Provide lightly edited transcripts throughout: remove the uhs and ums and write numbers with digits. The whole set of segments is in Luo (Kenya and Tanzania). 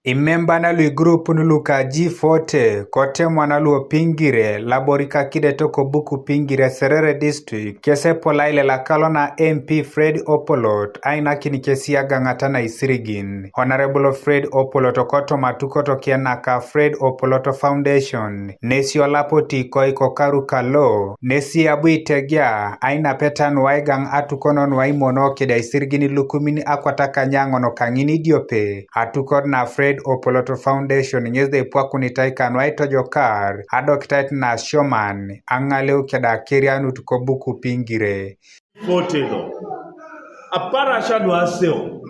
Imemba na lui grupu nuluka G40 kote mwana luo pingire laborika kide toko buku pingire Serere District kese polaile la kalona MP Fred Opolot aina kini kesia gangatana isirigin. Honorable Fred Opolot okoto matukoto kienaka Fred Opolot Foundation nesi olapoti koiko karuka lo nesi abuitegya aina petan waigang atukonon waimono kida isirigini lukumini akwataka nyangono kangini diope atukod na Fred Opolot Foundation nyezde ipwaku taika nwaito jokar adokitait na showman angaleu keda kirianu tukobuku pingire Fotelo apara shadu aseo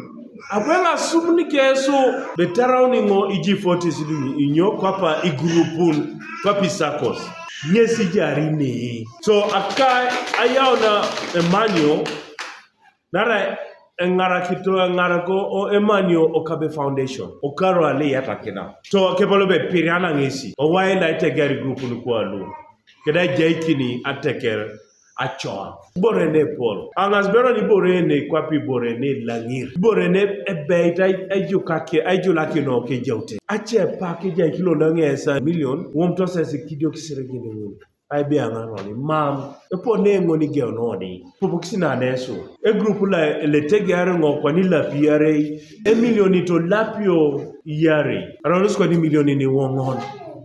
abwela sumni keso betarao ngo iji 40 siduni inyo kwapa igurupun kwapi sakos nyesi jarine so akai ayaona emanyo nara ngara kito ngara ko o emanyo okabe foundation okaro ale yatakena to kebolo be piriana ngesi o waila itegari grupun ko alu keda jaikini ateker achoa borene pol angas beroni borene kwapi borene langir borene ebeita ejukake ejulaki no ke jawte ache pake jay kilo nangesa million womto sese kidio kiseregine won ay be angaroni mam epo nengo ni geonodi popo kisina neso e group la le tegare ngo kwani la piare e million to lapio yare aronos kwani million ni wongon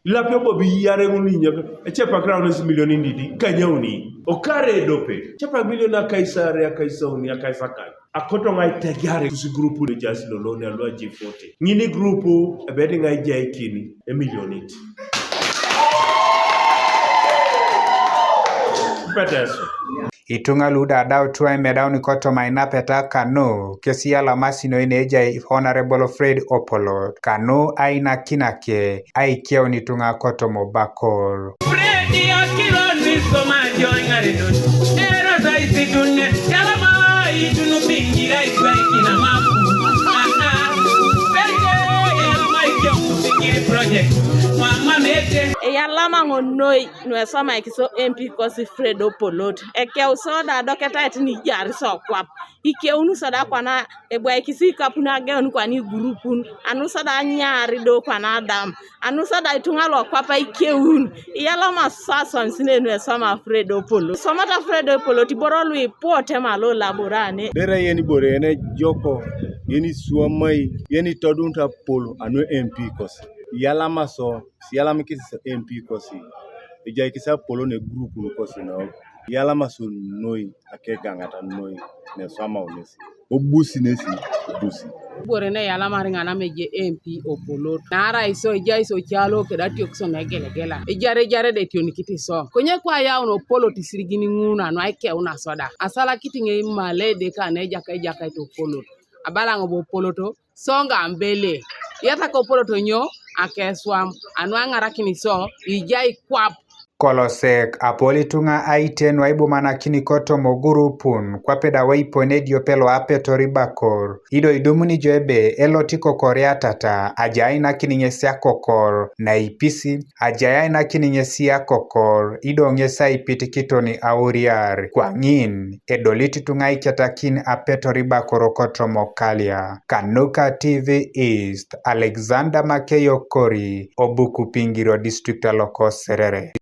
lapio bobi yare nguninyo echepa crown million ndidi kanyawni okare dope chepa million akaisare akaisauni akaisaka akoto ngai tegare kusi grupu de jasi lolone alwa G40 ngini grupu ebedi ngai jaikini e million it peteso Itunga luda dau tuwe medauni koto mainapeta kano kesia la masino ineja Honorable Fred Opolot kano aina kinake aikiao nitunga koto mobakor Fredi akilo niso majo ingaridun Ero zaisi dunne Yalama itunu pingira ikwa ikina mapu Yalama ikio kupingiri project Mama mete Yalama ngonoi nwesama ikiso MP kosi Fred Opolot eke usoda doketa etini jari so kwap ike unu soda kwana ebwa ikisi kapuna ge unu kwani grupun anu soda nyari do kwana adam anu soda itunga lo kwapa ike unu Yalama sason sine nwesama Fred Opolot somata Fred Opolot borolu ipote malo laborane dere yeni bore ene joko yeni suamai yeni todunta polo anu MP kosi Yalama so Yalama kisi MP kosi ija kisa polo ne grupu kosi na Yalama so noi akegangata noi ne sama onesi obusi nesi obusi bore ne Yalama ringana meje MP Opolot nara iso ija iso chalo kedati okso megelegela ijare de tioni kiti so konye kwa ya uno Opolot isirigini nguna no aike una soda asala kiti nge male de ka ne jaka to Opolot abala ngo Opoloto songa mbele yata ko Opoloto nyo akeswam anu angarakini so ijai kwap Kolosek apolitunga aiten waibu manakini koto mogurupun kwa peda waipone diopelo Apetor Ibakor ido idumuni joebe elotiko korea tata ajaina kininyesia kokor na ipisi ajaina kininyesia kokor ido ngesa ipitikitoni auriar kwa ngin edoliti tunga Aiketakin Apetor Ibakor koto mokalia Kanuka TV East Alexander Makeyo Kori Obuku Pingiro District Aloko Serere